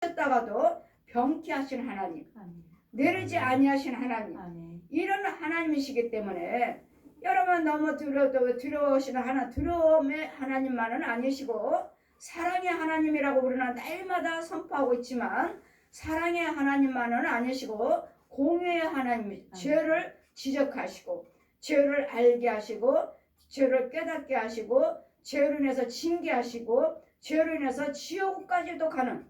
하셨다가도 병케 하신 하나님, 내리지 아니하신 하나님, 이런 하나님이시기 때문에 여러분 너무 두려우시는 두려움의 하나님만은 아니시고 사랑의 하나님이라고 우리는 날마다 선포하고 있지만 사랑의 하나님만은 아니시고 공의의 하나님, 죄를 지적하시고 죄를 알게 하시고 죄를 깨닫게 하시고 죄로 인해서 징계하시고 죄로 인해서 지옥까지도 가는,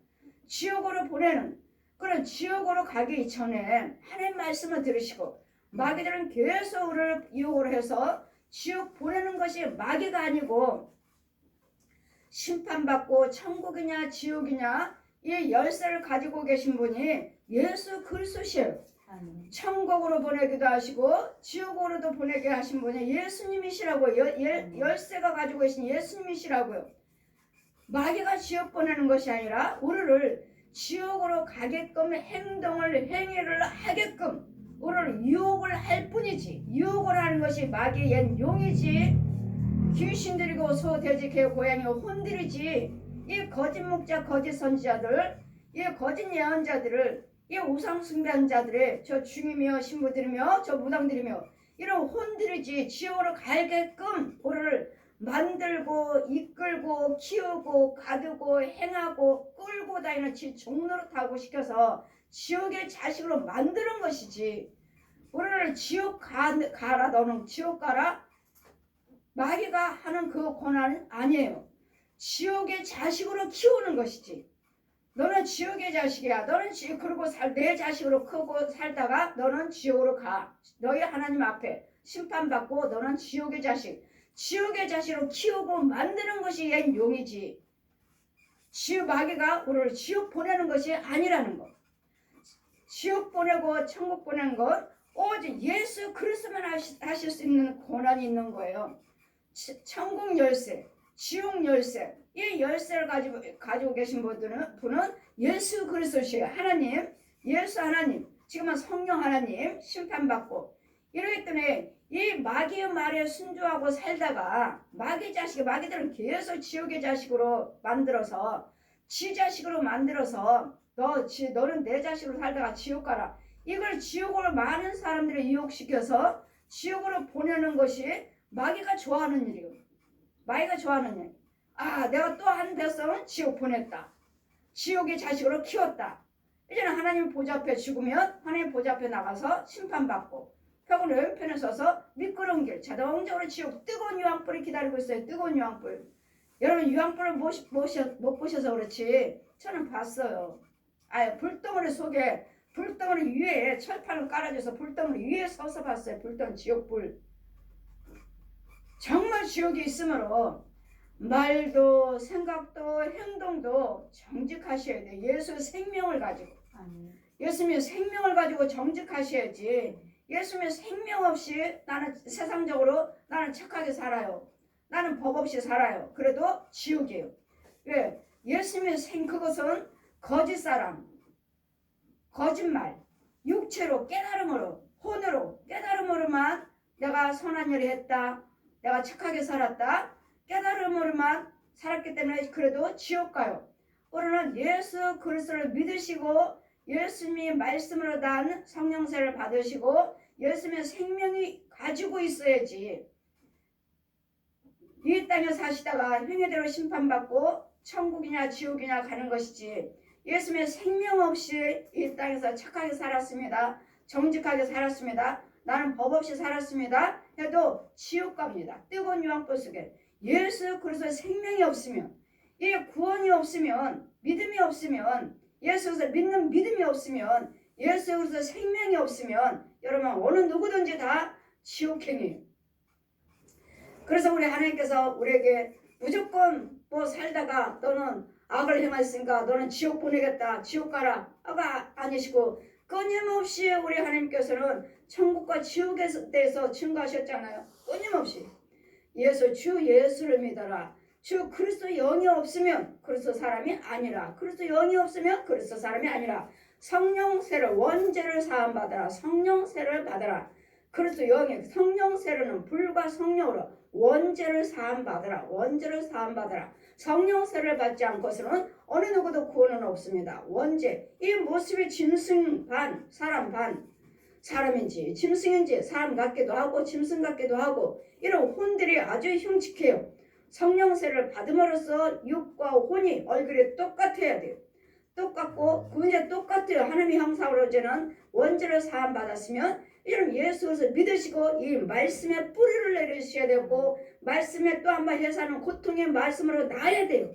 지옥으로 보내는, 그런 지옥으로 가기 전에 하나님 말씀을 들으시고 마귀들은 계속 우리를 유혹을 해서 지옥 보내는 것이 마귀가 아니고 심판받고 천국이냐 지옥이냐 이 열쇠를 가지고 계신 분이 예수 그리스도시에요. 천국으로 보내기도 하시고 지옥으로도 보내게 하신 분이 예수님이시라고요. 열쇠가 가지고 계신 예수님이시라고요. 마귀가 지옥 보내는 것이 아니라 우리를 지옥으로 가게끔 행위를 하게끔 우리를 유혹을 할 뿐이지, 유혹을 하는 것이 마귀의 옛 용이지, 귀신들이고 소, 돼지, 개, 고양이 혼들이지, 이 거짓 목자, 거짓 선지자들, 이 거짓 예언자들을, 이 우상 숭배자들의 저 중이며 신부들이며 저 무당들이며 이런 혼들이지 지옥으로 가게끔 우리를 만들고 이끌고 키우고 가두고 행하고 끌고 다니는 종로로 타고 시켜서 지옥의 자식으로 만드는 것이지, 우리를 지옥 가라, 너는 지옥 가라, 마귀가 하는 그 권한은 아니에요. 지옥의 자식으로 키우는 것이지. 너는 지옥의 자식이야. 너는 그리고 내 자식으로 크고 살다가 너는 지옥으로 가. 너희 하나님 앞에 심판받고 너는 지옥의 자식. 지옥의 자식으로 키우고 만드는 것이 옛 용이지. 마귀가 우리를 지옥 보내는 것이 아니라는 것. 지옥 보내고 천국 보내는 것 오직 예수 그리스도만 하실 수 있는 권한이 있는 거예요. 천국 열쇠, 지옥 열쇠, 이 열쇠를 가지고 계신 분은 예수 그리스도시에요. 하나님, 예수 하나님, 지금은 성령 하나님 심판받고 이러기 때문에 이 마귀의 말에 순종하고 살다가 마귀들은 계속 지옥의 자식으로 만들어서 지 자식으로 만들어서 너는 내 자식으로 살다가 지옥 가라. 이걸 지옥으로 많은 사람들을 유혹시켜서 지옥으로 보내는 것이 마귀가 좋아하는 일이에요. 마귀가 좋아하는 일. 아, 내가 또 한 백성은 지옥 보냈다. 지옥의 자식으로 키웠다. 이제는 하나님 보좌 앞에 죽으면 하나님 보좌 앞에 나가서 심판받고 벽은 왼편에 서서 미끄러운 길 자동적으로 지옥 뜨거운 유황불이 기다리고 있어요. 뜨거운 유황불. 여러분 유황불을 못 보셔서 그렇지 저는 봤어요. 불덩어리 속에 불덩어리 위에 철판을 깔아줘서 불덩어리 위에 서서 봤어요. 불덩어리 지옥불. 정말 지옥이 있으므로 말도 생각도 행동도 정직하셔야 돼요. 예수의 생명을 가지고. 예수님의 생명을 가지고 정직하셔야지. 예수님의 생명 없이 나는 세상적으로 나는 착하게 살아요. 나는 법 없이 살아요. 그래도 지옥이에요. 왜? 예수님의 그것은 거짓사람, 거짓말, 육체로 깨달음으로 혼으로 깨달음으로만 내가 선한 일을 했다. 내가 착하게 살았다. 깨달음으로만 살았기 때문에 그래도 지옥 가요. 우리는 예수 그리스도를 믿으시고 예수님이 말씀으로 난 성령세를 받으시고 예수님의 생명이 가지고 있어야지 이 땅에 사시다가 행위대로 심판받고 천국이냐 지옥이냐 가는 것이지, 예수님의 생명 없이 이 땅에서 착하게 살았습니다. 정직하게 살았습니다. 나는 법 없이 살았습니다. 해도 지옥 갑니다. 뜨거운 유황불 속에 예수 그리스도의 생명이 없으면, 이 구원이 없으면, 믿음이 없으면, 예수에서 믿는 믿음이 없으면, 예수 그리스도의 생명이 없으면 여러분 어느 누구든지 다 지옥행이에요. 그래서 우리 하나님께서 우리에게 무조건 살다가 너는 악을 행했으니까 너는 지옥 보내겠다. 지옥 가라. 아니시고 끊임없이 우리 하나님께서는 천국과 지옥에 대해서 증거하셨잖아요. 끊임없이. 주 예수를 믿어라. 주 그리스도 영이 없으면 그리스도 사람이 아니라. 그리스도 영이 없으면 그리스도 사람이 아니라. 성령세를 원죄를 사함받아라. 성령세를 받아라. 그리스도 영의 성령세로는 불과 성령으로 원죄를 사함받아라. 원죄를 사함받아라. 성령세를 받지 않고서는 어느 누구도 구원은 없습니다. 원죄. 이 모습이 짐승 반, 사람 반. 사람인지 짐승인지 사람 같기도 하고 짐승 같기도 하고 이런 혼들이 아주 흉측해요. 성령세를 받음으로써 육과 혼이 얼굴이 똑같아야 돼요. 똑같고 그 이제 똑같아요. 하나님의 형상으로 이제는 원죄를 사함 받았으면 이런 예수를 믿으시고 이 말씀에 뿌리를 내리셔야 되고 말씀에 또 한번 해사는 고통의 말씀으로 나아야 돼요.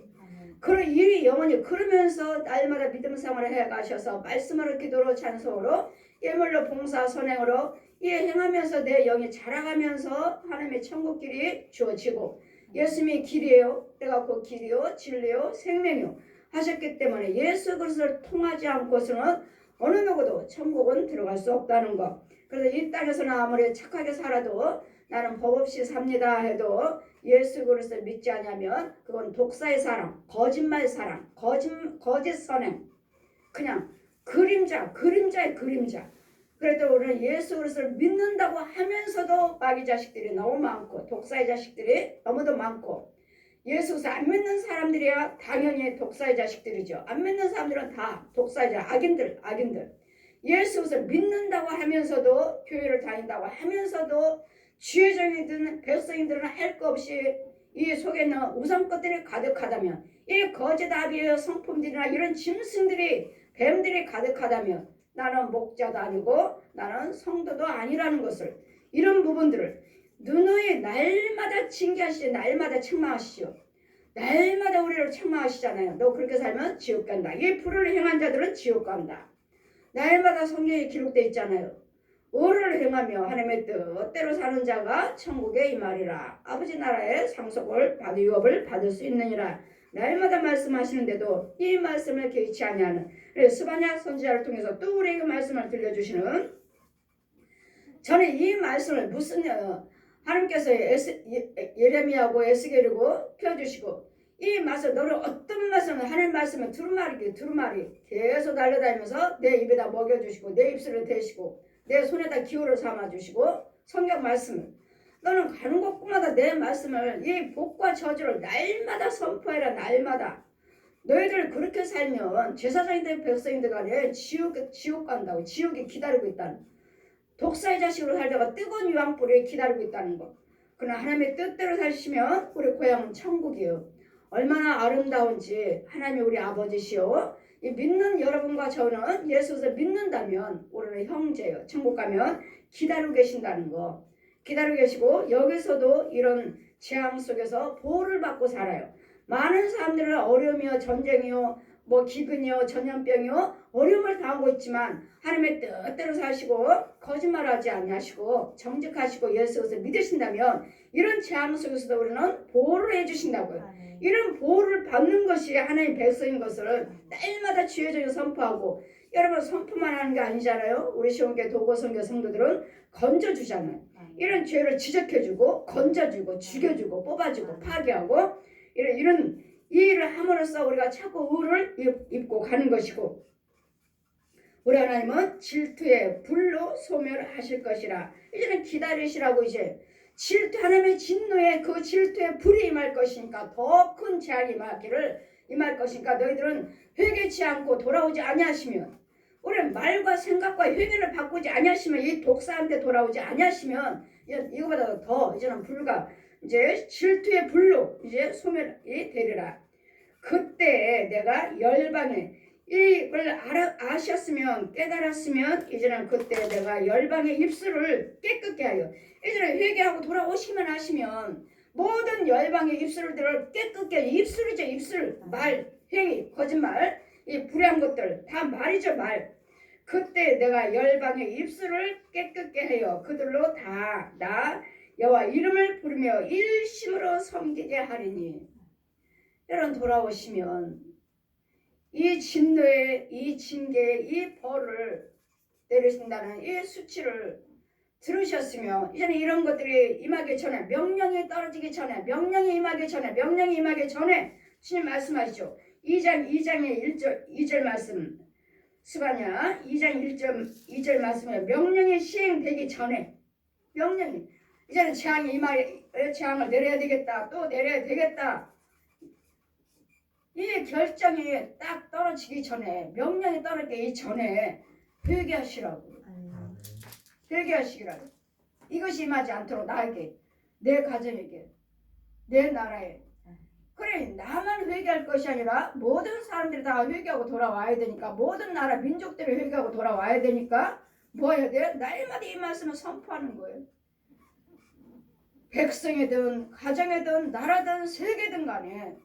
그런 일이 영원히 그러면서 날마다 믿음 생활을 해가셔서 말씀으로 기도로 찬송으로 예물로 봉사 선행으로 이 행하면서 내 영이 자라가면서 하나님의 천국길이 주어지고 예수님이 길이에요. 내가 그 길이요 진리요 생명이요 하셨기 때문에 예수 그리스도를 통하지 않고서는 어느 누구도 천국은 들어갈 수 없다는 것. 그래서 이 땅에서는 아무리 착하게 살아도 나는 법 없이 삽니다 해도 예수 그리스도를 믿지 않으면 그건 독사의 사랑, 거짓말 사랑, 거짓 선행, 그냥 그림자의 그림자. 그래도 우리는 예수 그리스도를 믿는다고 하면서도 마귀 자식들이 너무 많고 독사의 자식들이 너무도 많고 예수 그리스도 안 믿는 사람들이야 당연히 독사의 자식들이죠. 안 믿는 사람들은 다 독사의 악인들. 예수 그리스도를 믿는다고 하면서도 교회를 다닌다고 하면서도 주의종이든 백성이들은 할 것 없이 이 속에는 우상 것들이 가득하다면 이 거짓 아비의 성품들이나 이런 짐승들이 뱀들이 가득하다면 나는 목자도 아니고 나는 성도도 아니라는 것을 이런 부분들을 누누이 날마다 징계하시죠. 날마다 책망하시죠. 날마다 우리를 책망하시잖아요. 너 그렇게 살면 지옥 간다. 이 불을 행한 자들은 지옥 간다. 날마다 성경에 기록되어 있잖아요. 의를 행하며 하나님의 뜻대로 사는 자가 천국에 임하리라. 아버지 나라의 상속을 유업을 받을 수 있느니라. 날마다 말씀하시는데도 이 말씀을 개의치 아니하는 스바냐 선지자를 통해서 또 우리에게 말씀을 들려주시는 저는 이 말씀을 무슨 하나님께서 예레미야하고 에스겔이고 펴주시고 이 말씀 너를 어떤 말씀을 하나님 말씀을 두루마리 계속 달려다니면서 내 입에다 먹여주시고 내 입술을 대시고 내 손에다 기호를 삼아주시고 성경 말씀을 너는 가는 곳마다 내 말씀을 이 복과 저주를 날마다 선포해라. 날마다 너희들 그렇게 살면 제사장이든 백성이든 간에 지옥 간다고. 지옥이 기다리고 있다는 독사의 자식으로 살다가 뜨거운 유황불이 기다리고 있다는 거. 그러나 하나님의 뜻대로 사시면 우리 고향은 천국이에요. 얼마나 아름다운지 하나님이 우리 아버지시오. 이 믿는 여러분과 저는 예수를 믿는다면 우리는 형제요. 천국 가면 기다리고 계신다는 거. 기다리고 계시고 여기서도 이런 재앙 속에서 보호를 받고 살아요. 많은 사람들은 어려움이요 전쟁이요 기근이요 전염병이요 어려움을 당하고 있지만 하나님의 뜻대로 사시고 거짓말하지 아니하시고 정직하시고 예수를 믿으신다면 이런 재앙 속에서도 우리는 보호를 해주신다고요. 이런 보호를 받는 것이 하나님 백성인 것을 날마다 주의적으로 선포하고 여러분 선포만 하는 게 아니잖아요. 우리 시온교회 도고선교 성도들은 건져주잖아요. 이런 죄를 지적해주고 건져주고 죽여주고 뽑아주고 파괴하고 이런 이 일을 함으로써 우리가 자꾸 의를 입고 가는 것이고 우리 하나님은 질투의 불로 소멸하실 것이라. 이제는 기다리시라고 이제 질투 하나님의 진노에 그 질투의 불이 임할 것이니까 더 큰 재앙이 임할 것이니까 너희들은 회개치 않고 돌아오지 아니하시면 우리는 말과 생각과 회개를 바꾸지 아니하시면 이 독사한테 돌아오지 아니하시면 이거보다 더 이제는 불과 이제 질투의 불로 이제 소멸이 되리라. 그때 내가 열방에 이걸 아셨으면 깨달았으면 이제는 그때 내가 열방의 입술을 깨끗게 하여 이제는 회개하고 돌아오시면 하시면 모든 열방의 입술을 깨끗게 입술이죠. 입술 말 행위 거짓말 이 불의한 것들 다 말이죠. 말 그때 내가 열방의 입술을 깨끗게 하여 그들로 다 나 여호와 이름을 부르며 일심으로 섬기게 하리니. 여러분 돌아오시면 이 진노의 이 징계의 이 벌을 내리신다는 이 수치를 들으셨으며 이제는 이런 것들이 임하기 전에 명령이 떨어지기 전에 명령이 임하기 전에 주님 말씀하시죠. 2장의 2절 말씀 스바냐 2장 2절 말씀에 명령이 시행되기 전에 명령이 이제는 재앙을 내려야 되겠다. 또 내려야 되겠다. 이 결정이 딱 떨어지기 전에, 명령이 떨어지기 전에 회개하시라고. 회개하시라고. 이것이 임하지 않도록 나에게, 내 가정에게, 내 나라에. 그래, 나만 회개할 것이 아니라 모든 사람들이 다 회개하고 돌아와야 되니까, 모든 나라 민족들이 회개하고 돌아와야 되니까 뭐 해야 돼? 날마다 이 말씀을 선포하는 거예요. 백성이든 가정이든 나라든 세계든 간에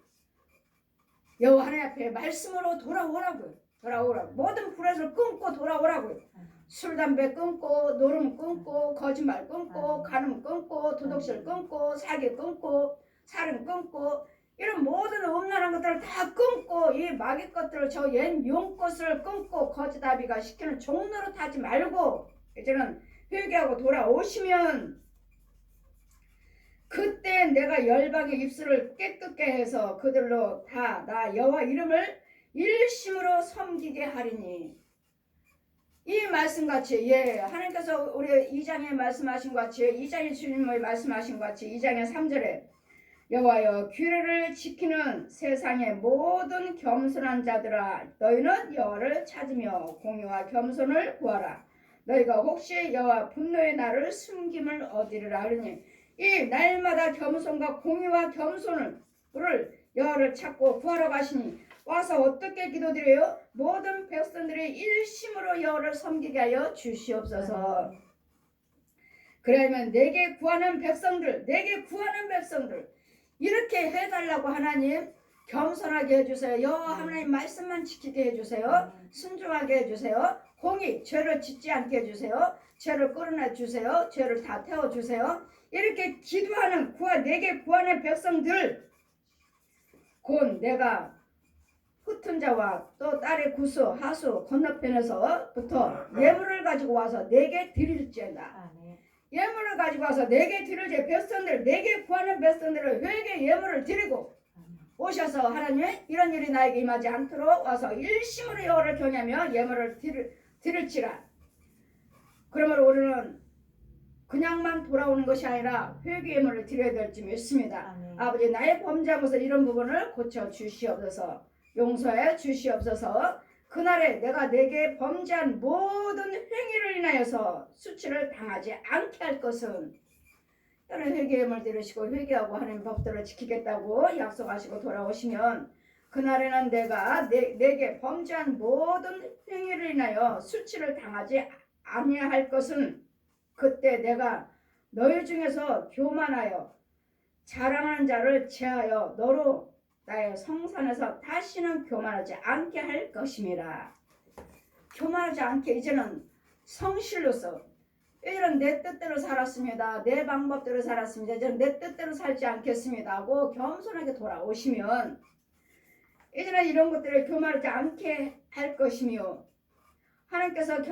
여호와 하나님 앞에 말씀으로 돌아오라고요. 돌아오라고. 모든 불에서 끊고 돌아오라고요. 술, 담배 끊고, 노름 끊고, 거짓말 끊고, 간음 끊고, 도덕질 끊고, 사기 끊고, 살인 끊고, 이런 모든 음란한 것들을 다 끊고, 이 마귀 것들을, 저 옛 용 것을 끊고, 거짓아비가 시키는 종로로 타지 말고, 이제는 회개하고 돌아오시면, 그때 내가 열방의 입술을 깨끗게 해서 그들로 다 나 여호와 이름을 일심으로 섬기게 하리니. 이 말씀같이, 예, 하나님께서 우리 2장에 말씀하신 것 같이, 2장의 주님의 말씀하신 것 같이 2장의 3절에 여호와여 규례를 지키는 세상의 모든 겸손한 자들아 너희는 여호와를 찾으며 공의와 겸손을 구하라. 너희가 혹시 여호와 분노의 날을 숨김을 얻으리라 하느니. 이 날마다 겸손과 공의와 겸손을 여호와를 찾고 구하러 가시니 와서 어떻게 기도드려요? 모든 백성들이 일심으로 여호와를 섬기게 하여 주시옵소서. 그러면 내게 구하는 백성들 이렇게 해달라고 하나님 겸손하게 해주세요. 여호와 하나님 말씀만 지키게 해주세요. 순종하게 해주세요. 공의, 죄를 짓지 않게 해주세요. 죄를 끌어내 주세요. 죄를 다 태워주세요. 이렇게 기도하는 내게 구하는 백성들, 곧 내가 흩은 자와 또 딸의 구수 하수 건너편에서부터 예물을 가지고 와서 내게 드릴지어다. 예물을 가지고 와서 내게 드릴지. 백성들, 내게 구하는 백성들을 회개 예물을 드리고 오셔서 하나님 이런 일이 나에게 임하지 않도록 와서 일심으로 여호와를 경외하며 예물을 드릴지라. 그러므로 우리는 그냥만 돌아오는 것이 아니라 회개 예물을 드려야 될지 믿습니다. 아버지, 나의 범죄한 것을 이런 부분을 고쳐 주시옵소서. 용서해 주시옵소서. 그날에 내가 내게 범죄한 모든 행위를 인하여서 수치를 당하지 않게 할 것은 여러분 회개 예물을 드리시고 회개하고 하나님 법도를 지키겠다고 약속하시고 돌아오시면 그날에는 내가 내게 범죄한 모든 행위를 인하여 수치를 당하지 아니할 것은 그때 내가 너희 중에서 교만하여 자랑하는 자를 제하여 너로 나의 성산에서 다시는 교만하지 않게 할 것임이라. 교만하지 않게 이제는 성실로서 이제는 내 뜻대로 살았습니다. 내 방법대로 살았습니다. 이제는 내 뜻대로 살지 않겠습니다 하고 겸손하게 돌아오시면 이제는 이런 것들을 교만하지 않게 할 것이며 하나님께서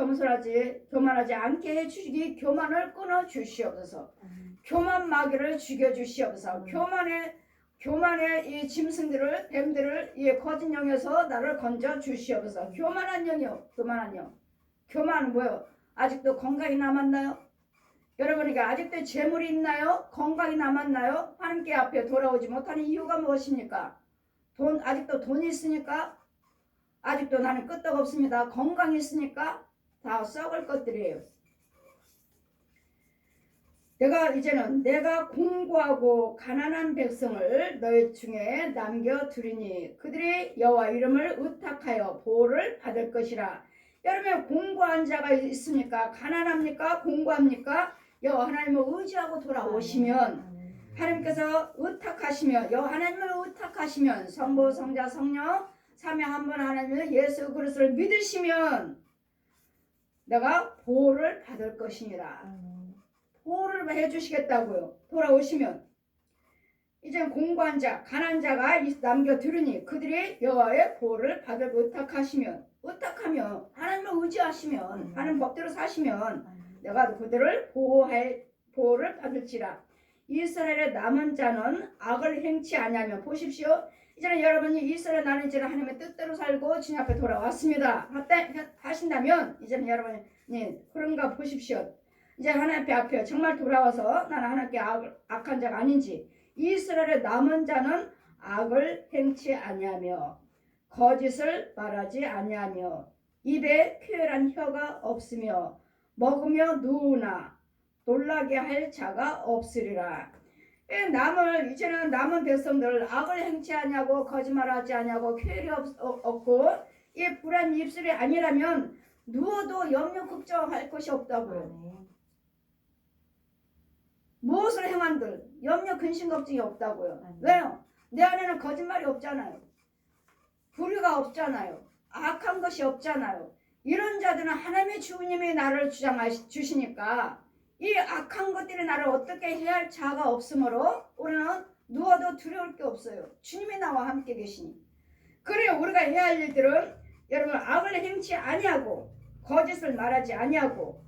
교만하지 않게 해주시기 교만을 끊어 주시옵소서. 교만 마귀를 죽여 주시옵소서. 교만의 이 짐승들을 뱀들을 이 거짓 영에서 나를 건져 주시옵소서. 교만한 영이요. 교만은 뭐요? 아직도 건강이 남았나요? 여러분에게 아직도 재물이 있나요? 건강이 남았나요? 하나님께 앞에 돌아오지 못하는 이유가 무엇입니까? 아직도 돈이 있으니까? 아직도 나는 끄떡없습니다. 건강이 있으니까? 다 썩을 것들이에요. 내가 공고하고 가난한 백성을 너희 중에 남겨두리니 그들이 여호와 이름을 의탁하여 보호를 받을 것이라. 여러분, 공고한 자가 있습니까? 가난합니까? 공고합니까? 여호와 하나님을 의지하고 돌아오시면 하나님께서 의탁하시면 여호와 하나님을 의탁하시면 성부 성자 성령 삼위 한 분 하나님을 예수 그리스도를 믿으시면 내가 보호를 받을 것이니라. 보호를 해주시겠다고요. 돌아오시면 이제 공고한 자, 가난한 자가 남겨두르니 그들이 여호와의 보호를 받을 의탁하면 하나님을 의지하시면 하나님 법대로 사시면 내가 그들을 보호를 받을지라. 이스라엘의 남은 자는 악을 행치 아니하면 보십시오. 이제는 여러분이 이스라엘 나는 이제는 하나님의 뜻대로 살고 주님 앞에 돌아왔습니다 하신다면 이제는 여러분이 그런가 보십시오. 이제 하나님 앞에 정말 돌아와서 나는 하나님께 악한 자가 아닌지, 이스라엘의 남은 자는 악을 행치 아니하며 거짓을 말하지 아니하며 입에 쾌활한 혀가 없으며 먹으며 누우나 놀라게 할 자가 없으리라. 이제는 남은 백성들 악을 행치 아니하고 거짓말하지 아니하고 쾌활이 없고 이 불안 입술이 아니라면 누워도 염려 걱정할 것이 없다고요. 무엇을 행한들 염려 근심 걱정이 없다고요. 왜요? 내 안에는 거짓말이 없잖아요. 불의가 없잖아요. 악한 것이 없잖아요. 이런 자들은 하나님의 주님이 나를 주시니까 이 악한 것들이 나를 어떻게 해야 할 자가 없으므로 우리는 누워도 두려울 게 없어요. 주님이 나와 함께 계시니. 그래요. 우리가 해야 할 일들은 여러분 악을 행치 아니하고 거짓을 말하지 아니하고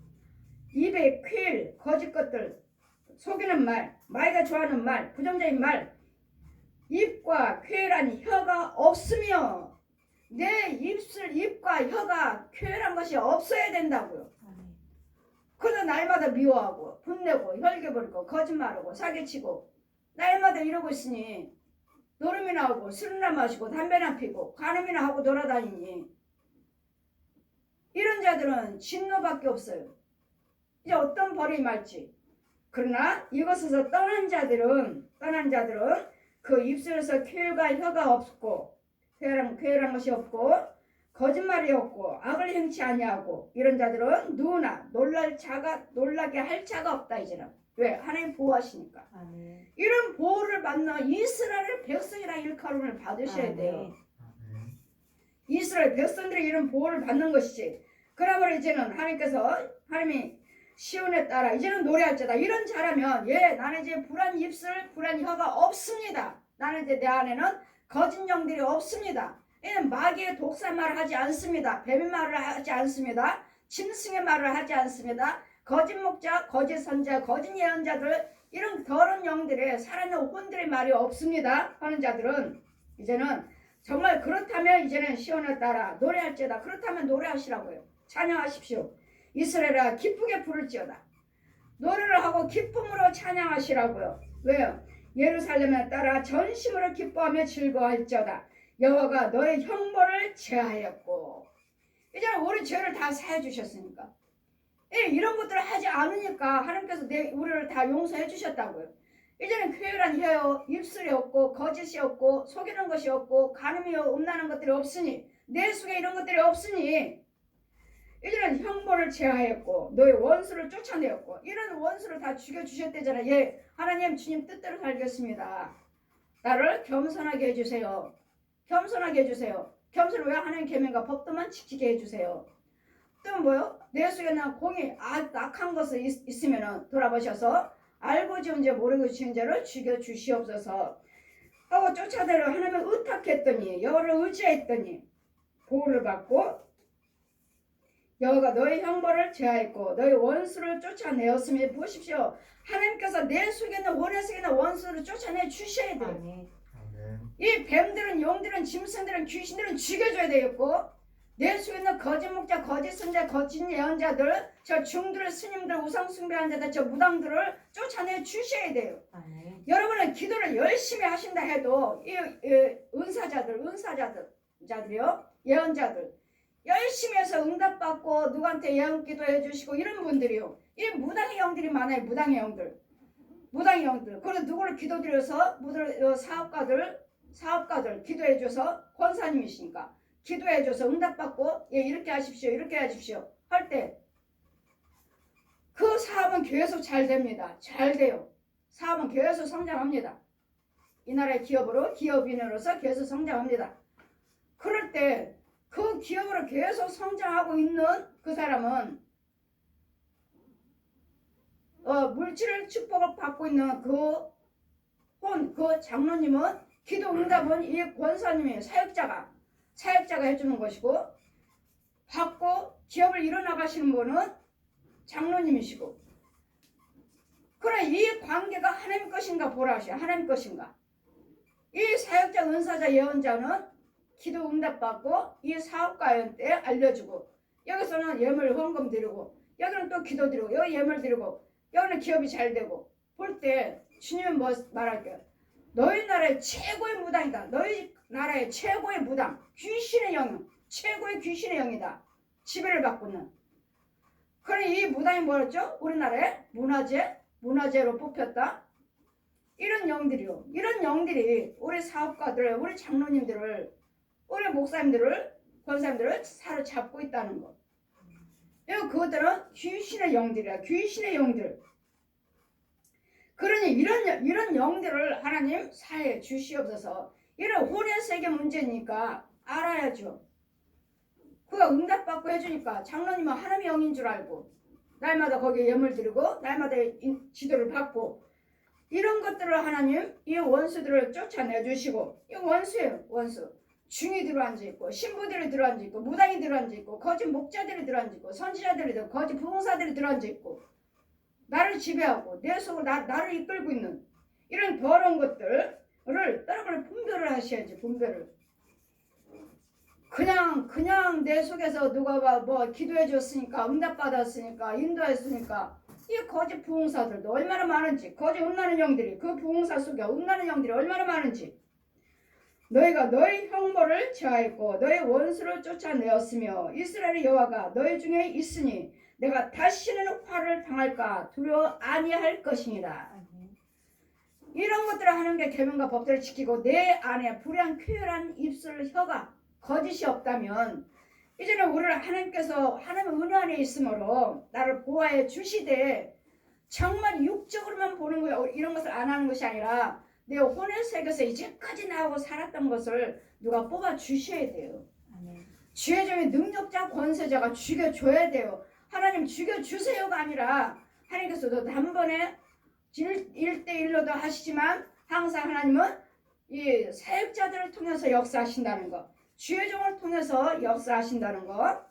입에 쾌일 거짓 것들 속이는 말, 마귀가 좋아하는 말, 부정적인 말, 입과 쾌일한 혀가 없으며 내 입과 혀가 쾌일한 것이 없어야 된다고요. 그래서 날마다 미워하고 분내고 혈겨버리고 거짓말하고 사기치고 날마다 이러고 있으니 노름이나 하고 술이나 마시고 담배나 피고 간음이나 하고 돌아다니니 이런 자들은 진노밖에 없어요. 이제 어떤 벌이 말지. 그러나 이것에서 떠난 자들은 그 입술에서 쾌일과 혀가 없고 쾌일한 것이 없고 거짓말이 없고 악을 행치 아니하고 이런 자들은 누구나 놀라게 할 자가 없다. 이제는 왜? 하나님 보호하시니까. 이런 보호를 받는 이스라엘 백성이라 일컬음을 받으셔야 돼요. 이스라엘 백성들이 이런 보호를 받는 것이지. 그러므로 이제는 하나님이 시온에 따라 이제는 노래할 자다. 이런 자라면 나는 이제 불안 입술 불안 혀가 없습니다. 나는 이제 내 안에는 거짓 영들이 없습니다. 얘는 마귀의 독사 말을 하지 않습니다. 뱀의 말을 하지 않습니다. 짐승의 말을 하지 않습니다. 거짓 목자, 거짓 선자, 거짓 예언자들 이런 더러운 영들의 살아있는 혼들의 말이 없습니다. 하는 자들은 이제는 정말 그렇다면 이제는 시온에 따라 노래할지어다. 그렇다면 노래하시라고요. 찬양하십시오. 이스라엘아 기쁘게 부를지어다. 노래를 하고 기쁨으로 찬양하시라고요. 왜요? 예루살렘에 따라 전심으로 기뻐하며 즐거워할지어다. 여호와가 너의 형벌을 제하였고. 이제는 우리 죄를 다 사해 주셨으니까. 이런 것들을 하지 않으니까 하나님께서 우리를 다 용서해 주셨다고요. 이제는 쾌활한 혀요 입술이 없고 거짓이 없고 속이는 것이 없고 간음이 음란한 것들이 없으니 내 속에 이런 것들이 없으니 이제는 형벌을 제하였고 너의 원수를 쫓아내었고 이런 원수를 다 죽여주셨대잖아. 하나님 주님 뜻대로 살겠습니다. 나를 겸손하게 해주세요. 겸손하게 해주세요. 겸손을 왜 하나님 계명과 법도만 지키게 해주세요. 또 뭐요? 내 속에는 공이 악한 것이 있으면 돌아보셔서 알고 지은 죄 모르고 지은 죄를 죽여주시옵소서 하고 쫓아내려 하나님을 의탁했더니 여호와를 의지했더니 보호를 받고 여호와가 너의 형벌을 제하였고 너의 원수를 쫓아내었으니 보십시오. 하나님께서 내 속에 있는 원의 속에 있는 원수를 쫓아내 주셔야 돼요. 이 뱀들은 용들은 짐승들은 귀신들은 죽여줘야 되겠고 내 속에 있는 거짓 목자 거짓 선자 거짓 예언자들 저 중들 스님들 우상 숭배하는 자들 저 무당들을 쫓아내 주셔야 돼요. 여러분은 기도를 열심히 하신다 해도 이 은사자들이요 예언자들 열심히 해서 응답받고 누구한테 예언 기도해 주시고 이런 분들이요. 이 무당의 영들이 많아요. 무당의 영들. 그래서 누구를 기도드려서 사업가들 기도해 줘서 권사님이시니까 기도해 줘서 응답받고 이렇게 하십시오. 이렇게 하십시오. 할 때 그 사업은 계속 잘 됩니다. 잘 돼요. 사업은 계속 성장합니다. 이 나라의 기업인으로서 계속 성장합니다. 그럴 때 그 기업으로 계속 성장하고 있는 그 사람은 물질을 축복을 받고 있는 그 장로님은 기도 응답은 이 권사님이 사역자가 해주는 것이고 받고 기업을 이뤄나가시는 분은 장로님이시고 그래 이 관계가 하나님 것인가 보라 하셔. 하나님 것인가. 이 사역자 은사자 예언자는 기도 응답받고 이 사업가한테 알려주고 여기서는 예물 헌금 드리고 여기는 또 기도 드리고 여기 예물 드리고 여기는 기업이 잘 되고 볼 때 주님은 뭐 말할게요. 너희 나라의 최고의 무당이다. 너희 나라의 최고의 무당. 귀신의 영. 최고의 귀신의 영이다. 지배를 받고 있는. 그러니 이 무당이 뭐였죠? 우리나라의 문화재로 뽑혔다. 이런 영들이요. 이런 영들이 우리 사업가들, 우리 장로님들을, 우리 목사님들을, 권사님들을 사로잡고 있다는 거. 그것들은 귀신의 영들이야. 귀신의 영들. 그러니 이런 영들을 하나님 사회에 주시옵소서. 이런 혼의 세계 문제니까 알아야죠. 그가 응답받고 해주니까 장로님은 하나님의 영인 줄 알고 날마다 거기에 예물 드리고 날마다 지도를 받고 이런 것들을 하나님 이 원수들을 쫓아내 주시고 이 원수예요. 원수. 중이 들어앉아있고 신부들이 들어앉아있고 무당이 들어앉아있고 거짓 목자들이 들어앉아있고 선지자들이 들어앉아있고 거짓 부흥사들이 들어앉아있고 나를 지배하고 내 속으로 나를 이끌고 있는 이런 더러운 것들을 여러분을 분별을 하셔야지. 분별을. 그냥 내 속에서 누가 뭐 기도해 줬으니까 응답받았으니까 인도했으니까 이 거짓 부흥사들도 얼마나 많은지 거짓 음란한 영들이 그 부흥사 속에 음란한 영들이 얼마나 많은지 너희가 너희 형벌을 제하였고 너희 원수를 쫓아내었으며 이스라엘의 여호와가 너희 중에 있으니 내가 다시는 화를 당할까 두려워 아니할 것이니라. 이런 것들을 하는 게 계명과 법들을 지키고 내 안에 불량 쾌활한 입술 혀가 거짓이 없다면 이제는 우리를 하나님께서 하나님의 은혜 안에 있으므로 나를 보호해 주시되 정말 육적으로만 보는 거예요. 이런 것을 안 하는 것이 아니라 내 혼의 세계에서 이제까지 나하고 살았던 것을 누가 뽑아 주셔야 돼요. 주의 종의 능력자 권세자가 죽여줘야 돼요. 하나님 죽여주세요가 아니라 하나님께서도 단번에 1대1로도 하시지만 항상 하나님은 이 사역자들을 통해서 역사하신다는 것, 주의 종을 통해서 역사하신다는 것.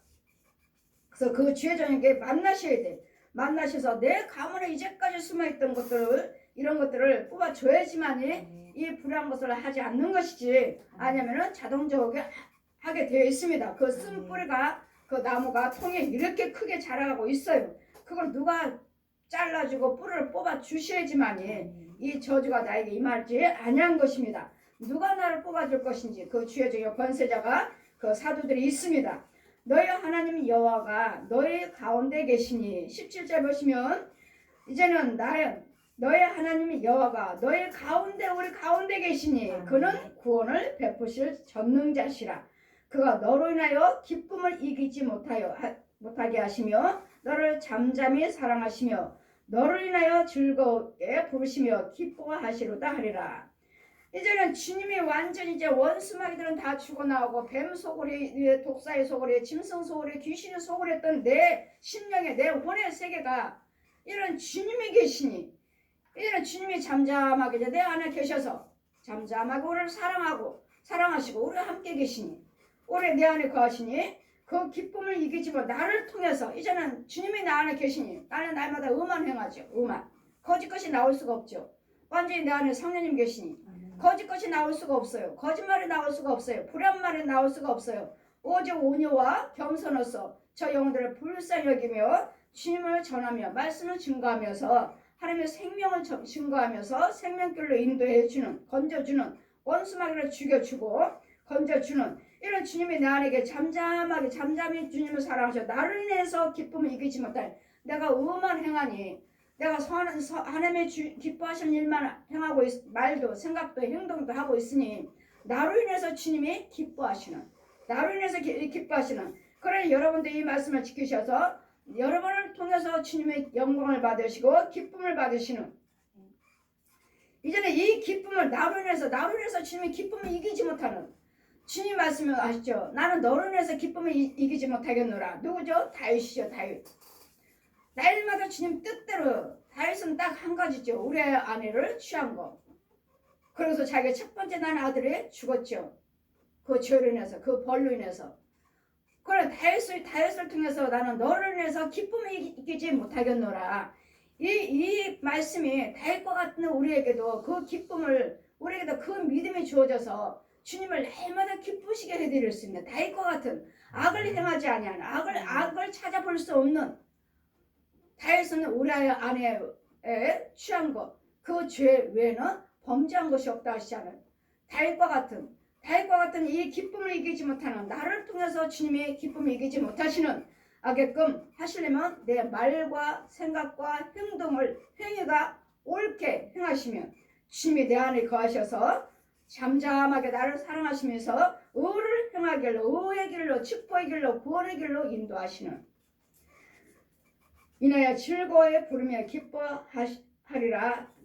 그래서 그 주의 종에게 만나셔야 돼. 만나셔서 내 가문에 이제까지 숨어있던 것들을 이런 것들을 뽑아줘야지만이 이 불의한 것을 하지 않는 것이지 아니면은 자동적으로 하게 되어 있습니다. 그 쓴뿌리가 그 나무가 통에 이렇게 크게 자라가고 있어요. 그걸 누가 잘라주고 뿌리를 뽑아 주셔야지만이 이 저주가 나에게 임하지 아니한 것입니다. 누가 나를 뽑아줄 것인지 그 주의 종의 권세자가 그 사도들이 있습니다. 너희 하나님 여호와가 너희 가운데 계시니 17절 보시면 이제는 너희 하나님 여호와가 너희 가운데 우리 가운데 계시니 그는 구원을 베푸실 전능자시라. 그가 너로 인하여 기쁨을 이기지 못하게 하시며 너를 잠잠히 사랑하시며 너를 인하여 즐겁게 부르시며 기뻐하시로다 하리라. 이제는 주님이 완전히 이제 원수마귀들은 다 죽어나오고 뱀 소굴이 독사의 소굴이 짐승 소굴이 귀신의 소굴이 했던 내 심령의 내 혼의 세계가 이런 주님이 계시니 이제는 주님이 잠잠하게 이제 내 안에 계셔서 잠잠하게 우리를 사랑하시고 우리와 함께 계시니 우리 내 안에 거하시니 그 기쁨을 이기지 못 나를 통해서 이제는 주님이 나 안에 계시니 나는 날마다 의만 행하죠. 의만. 거짓것이 나올 수가 없죠. 완전히 내 안에 성령님 계시니 거짓것이 나올 수가 없어요. 거짓말이 나올 수가 없어요. 불의한 말이 나올 수가 없어요. 오직 온유와 겸손으로서 저 영혼들을 불쌍히 여기며 주님을 전하며 말씀을 증거하면서 하나님의 생명을 증거하면서 생명길로 인도해주는 건져주는 원수마귀를 죽여주고 건져주는 이런 주님이 내 안에게 잠잠히 주님을 사랑하셔 나를 인해서 기쁨을 이기지 못할 내가 의만 행하니 내가 하나님의 기뻐하시는 일만 행하고 말도 생각도 행동도 하고 있으니 나로 인해서 주님이 기뻐하시는 나로 인해서 기뻐하시는 그러니 여러분들 이 말씀을 지키셔서 여러분을 통해서 주님의 영광을 받으시고 기쁨을 받으시는 이제는 이 기쁨을 나로 인해서 주님의 기쁨을 이기지 못하는 주님 말씀을 아시죠? 나는 너로 인해서 기쁨을 이기지 못하겠노라. 누구죠? 다윗이죠. 다윗. 날마다 주님 뜻대로 다윗은 딱 한 가지죠. 우리 아내를 취한 거. 그래서 자기가 첫 번째 난 아들이 죽었죠. 그 죄로 인해서 그 벌로 인해서. 그래 다윗을 통해서 나는 너를 인해서 기쁨을 이기지 못하겠노라. 이 말씀이 다윗과 같은 우리에게도 그 기쁨을 우리에게도 그 믿음이 주어져서 주님을 날마다 기쁘시게 해드릴 수 있는 다윗과 같은 악을 행하지 아니하는 악을 찾아볼 수 없는 다윗은 우리 아내에 취한 것 그 죄 외에는 범죄한 것이 없다 하시잖아요. 다윗과 같은 이 기쁨을 이기지 못하는 나를 통해서 주님이 기쁨을 이기지 못하시는 하게끔 하시려면 내 말과 생각과 행위가 옳게 행하시면 주님이 내 안에 거하셔서 잠잠하게 나를 사랑하시면서 의를 행하길로 의의 길로 축복의 길로 구원의 길로 인도하시는 인하여 즐거워해 부르며 기뻐하리라.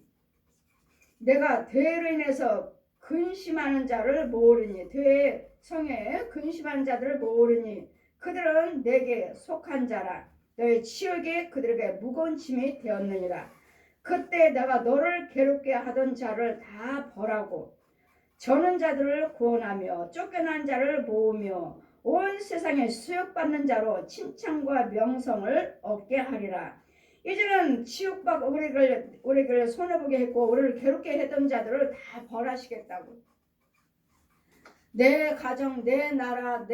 내가 죄로 인해서 근심하는 자를 모으리니 죄의 성에 근심하는 자들을 모으리니 그들은 내게 속한 자라. 너의 치욕이 그들에게 무거운 짐이 되었느니라. 그때 내가 너를 괴롭게 하던 자를 다 벌하고 저는 자들을 구원하며 쫓겨난 자를 모으며 온 세상에 수욕받는 자로 칭찬과 명성을 얻게 하리라. 이제는 치욕받고 우리를 손해보게 했고 우리를 괴롭게 했던 자들을 다 벌하시겠다고. 내 가정, 내 나라,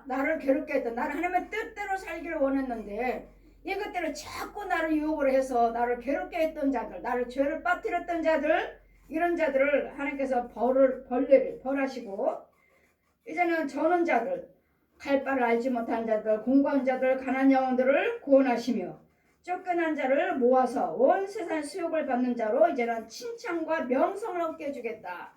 나를 괴롭게 했던 나를 하나님의 뜻대로 살기를 원했는데 이것들을 자꾸 나를 유혹을 해서 나를 괴롭게 했던 자들, 나를 죄를 빠뜨렸던 자들, 이런 자들을 하나님께서 벌하시고 이제는 저는 자들, 갈 바를 알지 못한 자들, 공고한 자들, 가난한 영혼들을 구원하시며 쫓겨난 자를 모아서 온 세상 수욕을 받는 자로 이제는 칭찬과 명성을 얻게 해주겠다.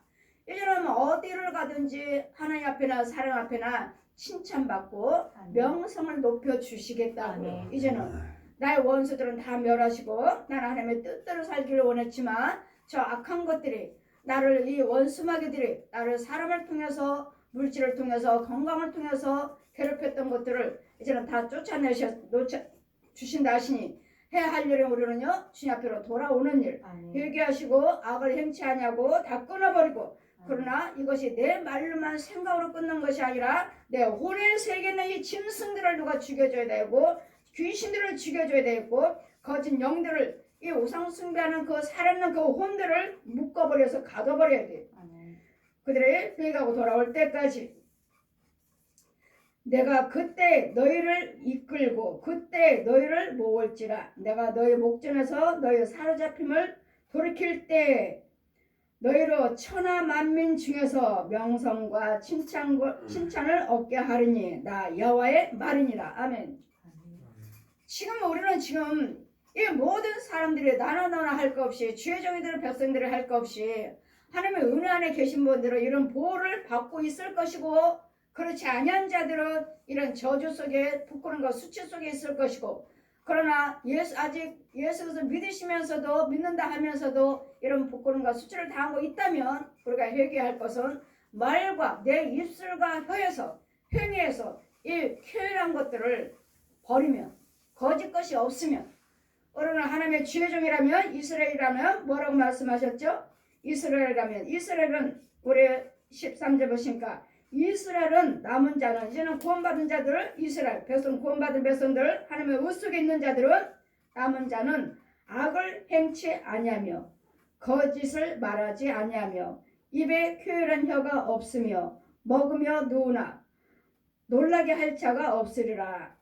이제는 어디를 가든지 하나님 앞에나 사람 앞에나 칭찬받고 명성을 높여주시겠다고. 이제는 나의 원수들은 다 멸하시고 나는 하나님의 뜻대로 살기를 원했지만 저 악한 것들이 나를 이 원수마귀들이 나를 사람을 통해서 물질을 통해서 건강을 통해서 괴롭혔던 것들을 이제는 다 주신다 하시니 해야 할 일은 우리는요 주님 앞으로 돌아오는 일 회개하시고 악을 행치 아니하고 다 끊어버리고 그러나 이것이 내 말로만 생각으로 끊는 것이 아니라 내 혼의 세계는 이 짐승들을 누가 죽여줘야 되고 귀신들을 죽여줘야 되고 거짓 영들을 이 우상 숭배하는 그 살아있는 그 혼들을 묶어버려서 가둬버려야 돼. 그들이 회개하고 돌아올 때까지 내가 그때 너희를 이끌고 그때 너희를 모을지라. 내가 너희 목전에서 너희 사로잡힘을 돌이킬 때 너희로 천하 만민 중에서 명성과 칭찬을 얻게 하리니 나 여호와의 말이니라. 아멘. 지금 우리는 이 모든 사람들이 나나 할 것 없이 주의 종이들 백성들이 할 것 없이 하나님의 은혜 안에 계신 분들은 이런 보호를 받고 있을 것이고 그렇지 아니한 자들은 이런 저주 속에 부끄러움과 수치 속에 있을 것이고 그러나 아직 예수를 믿으시면서도 믿는다 하면서도 이런 부끄러움과 수치를 당하고 있다면 우리가 회개할 것은 말과 내 입술과 혀에서 행위에서 이 쾌활한 것들을 버리면 거짓 것이 없으면 오늘은 하나님의 주의 종이라면 이스라엘이라면 뭐라고 말씀하셨죠? 이스라엘은 우리 13절 보시니까 이스라엘은 남은 자는 이제는 구원받은 자들 이스라엘 구원받은 백성들 하나님의 의 속에 있는 자들은 남은 자는 악을 행치 아니하며 거짓을 말하지 아니하며 입에 쾌활한 혀가 없으며 먹으며 누우나 놀라게 할 자가 없으리라.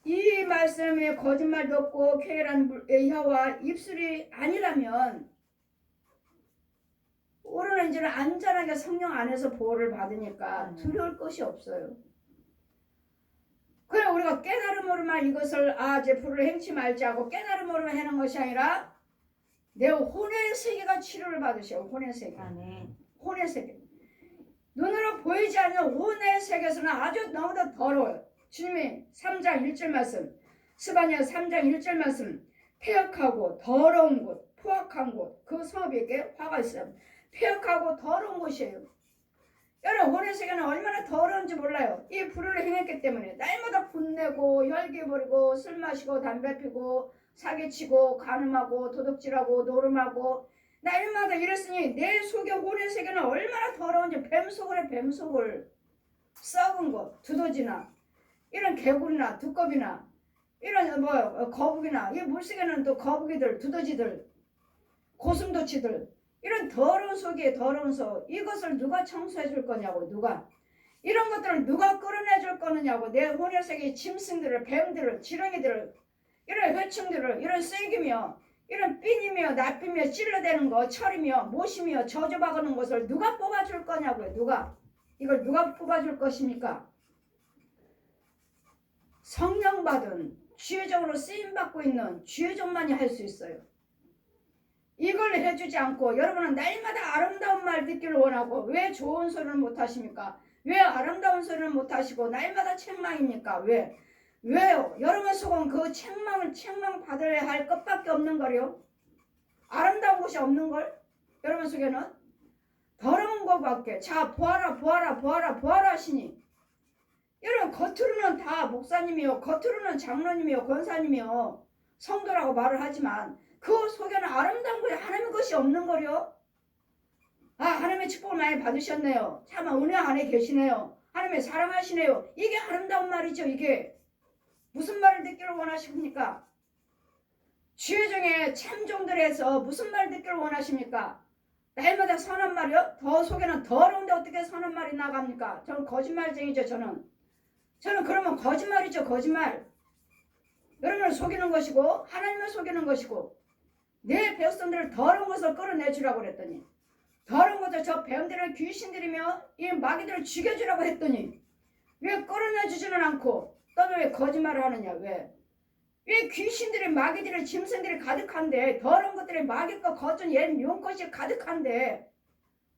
이 말씀에 거짓말도 없고 쾌활한 혀와 입술이 아니라면 우리는 이제는 안전하게 성령 안에서 보호를 받으니까 두려울 것이 없어요. 그래 우리가 깨달음으로만 이것을 제 불을 행치 말지 하고 깨달음으로만 하는 것이 아니라 내 혼의 세계가 치료를 받으셔. 혼의 세계. 혼의 세계. 눈으로 보이지 않는 혼의 세계에서는 아주 너무도 더러워요. 주님이 3장 1절 말씀 스바냐 3장 1절 말씀 폐역하고 더러운 곳 포악한 곳 그 성읍에게 화가 있어요. 폐역하고 더러운 곳이에요. 여러분 혼의 세계는 얼마나 더러운지 몰라요. 이 불을 행했기 때문에 날마다 분내고 혈기 부리고 술 마시고 담배 피고 사기치고 간음하고 도둑질하고 노름하고 날마다 이랬으니 내 속의 혼의 세계는 얼마나 더러운지 뱀속을 해 뱀속을 썩은 것 두더지나 이런 개구리나 두꺼비나 이런 거북이나 이 물속에는 또 거북이들 두더지들 고슴도치들 이런 더러운 속에 더러운 속 이것을 누가 청소해 줄 거냐고 누가 이런 것들을 누가 끌어내 줄 거느냐고 내 혼의 세계 짐승들을 뱀들을 지렁이들을 이런 회충들을 이런 쐐기며 이런 삔이며 납이며 찔러대는 거, 철이며 못이며 저주박는 것을 누가 뽑아줄 거냐고요. 누가? 이걸 누가 뽑아줄 것입니까? 성령 받은 주의종으로 쓰임받고 있는 주의종만이 할 수 있어요. 이걸 해주지 않고 여러분은 날마다 아름다운 말 듣기를 원하고 왜 좋은 소리를 못하십니까? 왜 아름다운 소리를 못하시고 날마다 책망입니까? 왜? 왜요? 여러분 속은 그 책망 받아야 할 것밖에 없는 거요. 아름다운 것이 없는 걸? 여러분 속에는 더러운 것밖에. 자, 보아라 하시니 여러분 겉으로는 다 목사님이요, 겉으로는 장로님이요, 권사님이요, 성도라고 말을 하지만 그 속에는 아름다운 것이 하나님의 것이 없는 거요. 아, 하나님의 축복을 많이 받으셨네요. 참 은혜 안에 계시네요. 하나님의 사랑하시네요. 이게 아름다운 말이죠. 이게 무슨 말을 듣기를 원하십니까? 주의종의 참종들에서 무슨 말 듣기를 원하십니까? 날마다 선한 말이요? 더 속에는 더러운데 어떻게 선한 말이 나갑니까? 저는 거짓말쟁이죠. 저는 그러면 거짓말이죠. 거짓말. 여러분을 속이는 것이고 하나님을 속이는 것이고 내 백성들을 더러운 것을 끌어내주라고 그랬더니 더러운 것을 저 뱀들을 귀신들이며 이 마귀들을 죽여주라고 했더니 왜 끌어내주지는 않고 너는 왜 거짓말을 하느냐? 왜 귀신들이 마귀들이 짐승들이 가득한데 더러운 것들이 마귀과 거짓 옛 용것이 가득한데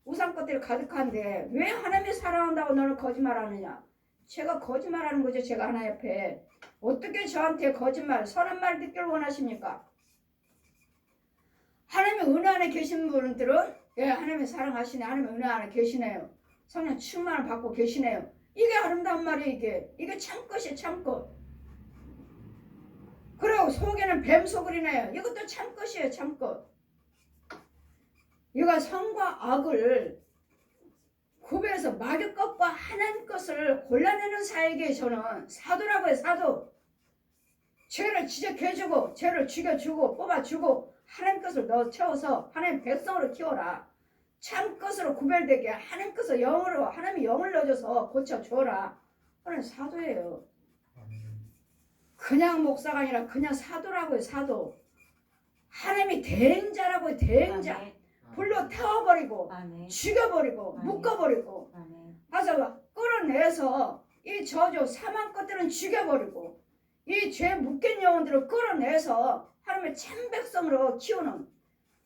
우상 것들이 가득한데 왜 하나님이 사랑한다고 너는 거짓말하느냐? 제가 거짓말하는 거죠. 제가 하나님 앞에 어떻게 저한테 거짓말 선한 말 듣기를 원하십니까? 하나님의 은혜 안에 계신 분들은 예, 하나님의 사랑하시네. 하나님의 은혜 안에 계시네요. 성령 충만을 받고 계시네요. 이게 아름다운 말이에요. 이게 참것이에요. 참것. 그리고 속에는 뱀소굴이네요. 이것도 참것이에요. 참것. 이거 성과 악을 구별해서 마귀 것과 하나님 것을 골라내는 사에게 저는 사도라고 해요. 사도. 죄를 지적해주고 죄를 죽여주고 뽑아주고 하나님 것을 넣어 채워서 하나님 백성으로 키워라. 참 것으로 구별되게 하나님 것을 영으로 하나님이 영을 넣어줘서 고쳐줘라. 하나님 사도예요. 그냥 목사가 아니라 그냥 사도라고요. 사도. 하나님이 대행자라고요. 대행자. 불로 태워버리고 죽여버리고 묶어버리고 가서 끌어내서 이 저주 사망 것들은 죽여버리고 이 죄 묶인 영혼들을 끌어내서 하나님의 참 백성으로 키우는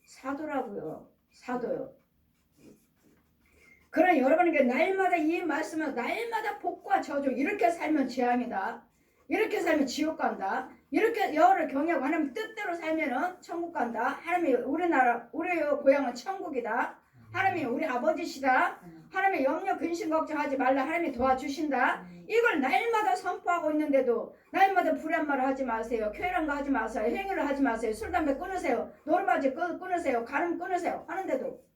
사도라고요. 사도요. 그러나 여러분에게 날마다 이 말씀은 날마다 복과 저주 이렇게 살면 재앙이다. 이렇게 살면 지옥 간다. 이렇게 여호와를 경외하고 하나님 뜻대로 살면은 천국 간다. 하나님이 우리나라 우리 고향은 천국이다. 하나님이 우리 아버지시다. 하나님의 염려 근심 걱정하지 말라. 하나님이 도와주신다. 이걸 날마다 선포하고 있는데도 날마다 불의한 말을 하지 마세요. 쾌락한 거 하지 마세요. 행위를 하지 마세요. 술 담배 끊으세요. 노름바지 끊으세요. 가름 끊으세요. 하는데도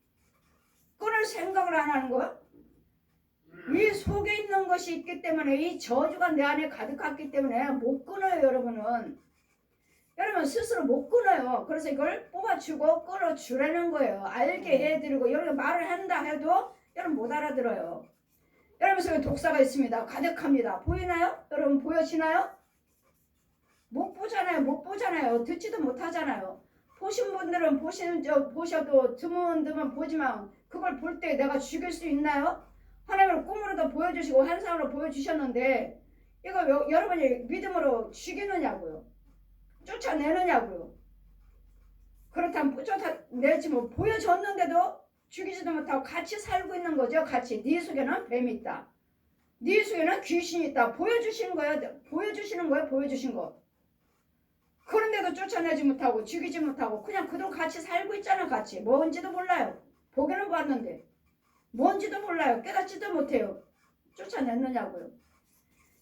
끊을 생각을 안 하는 거야? 이 속에 있는 것이 있기 때문에 이 저주가 내 안에 가득했기 때문에 못 끊어요. 여러분 스스로 못 끊어요. 그래서 이걸 뽑아주고 끌어주라는 거예요. 알게 해드리고 여러분 말을 한다 해도 여러분 못 알아들어요. 여러분 속에 독사가 있습니다. 가득합니다. 보이나요? 여러분 보여지나요? 못 보잖아요. 듣지도 못하잖아요. 보신 분들은 보셔도 드문드문 보지만 그걸 볼 때 내가 죽일 수 있나요? 하나님을 꿈으로도 보여주시고 환상으로 보여주셨는데 이거 여러분이 믿음으로 죽이느냐고요? 쫓아내느냐고요? 그렇다면 쫓아내지 뭐 보여줬는데도 죽이지도 못하고 같이 살고 있는 거죠. 같이 네 속에는 뱀이 있다. 네 속에는 귀신이 있다. 보여주시는 거예요. 보여주신 거. 그런데도 쫓아내지 못하고 죽이지 못하고 그냥 그동 같이 살고 있잖아. 같이 뭔지도 몰라요. 보기는 봤는데 뭔지도 몰라요. 깨닫지도 못해요. 쫓아냈느냐고요.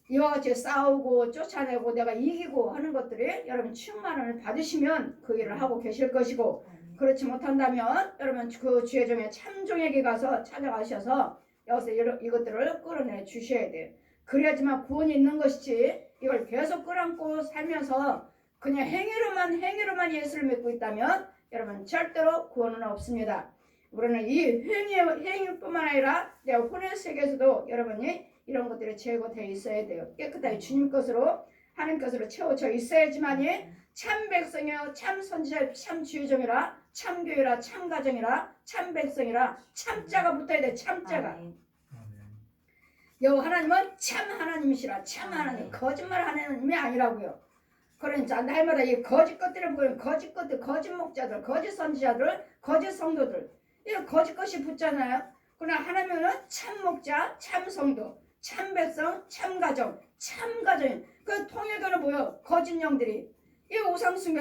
이와 같이 싸우고 쫓아내고 내가 이기고 하는 것들이 여러분 충만을 받으시면 그 일을 하고 계실 것이고 그렇지 못한다면 여러분 그 주의종의 참종에게 가서 찾아가셔서 여기서 이것들을 끌어내 주셔야 돼요. 그래야지만 구원이 있는 것이지 이걸 계속 끌어안고 살면서 그냥 행위로만 예수를 믿고 있다면 여러분 절대로 구원은 없습니다. 우리는 이 행위뿐만 아니라 내 혼의 세계에서도 여러분이 이런 것들이 제거되어 있어야 돼요. 깨끗하게 주님 것으로 하나님께서 채워져 있어야지만이 참 백성이요 참 선지자 참 주의종이라 참 교회라 참 가정이라 참 백성이라 참자가 붙어야 돼. 참자가. 여호와 하나님은 참 하나님이시라. 참 하나님. 거짓말 하나님이 아니라고요. 그러니까 날마다 이 거짓 것들을 보면 거짓 것들, 거짓 목자들, 거짓 선지자들, 거짓 성도들 이런 거짓 것이 붙잖아요. 그러나 하나님은 참 목자, 참 성도, 참 백성, 참 가정, 참 가정. 그 통일교는 뭐요? 거짓 영들이 이 우상숭배